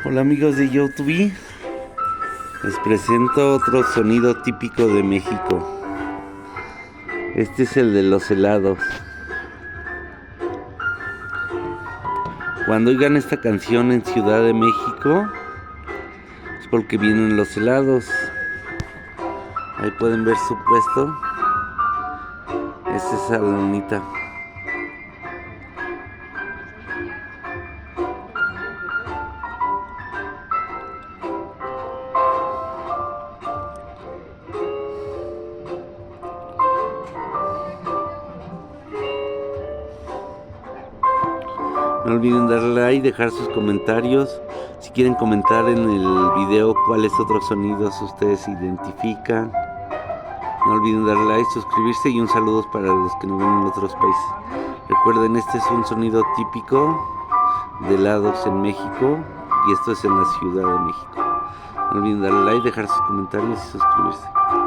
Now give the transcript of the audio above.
Hola amigos de YouTube, les presento otro sonido típico de México. Este es el de los helados. Cuando oigan esta canción en Ciudad de México, es porque vienen los helados. Ahí pueden ver su puesto. Esta es Alonita. No olviden darle like, dejar sus comentarios. Si quieren comentar en el video cuáles otros sonidos ustedes identifican. No olviden darle like, suscribirse y un saludo para los que nos ven en otros países. Recuerden, este es un sonido típico de helados en México y esto es en la Ciudad de México. No olviden darle like, dejar sus comentarios y suscribirse.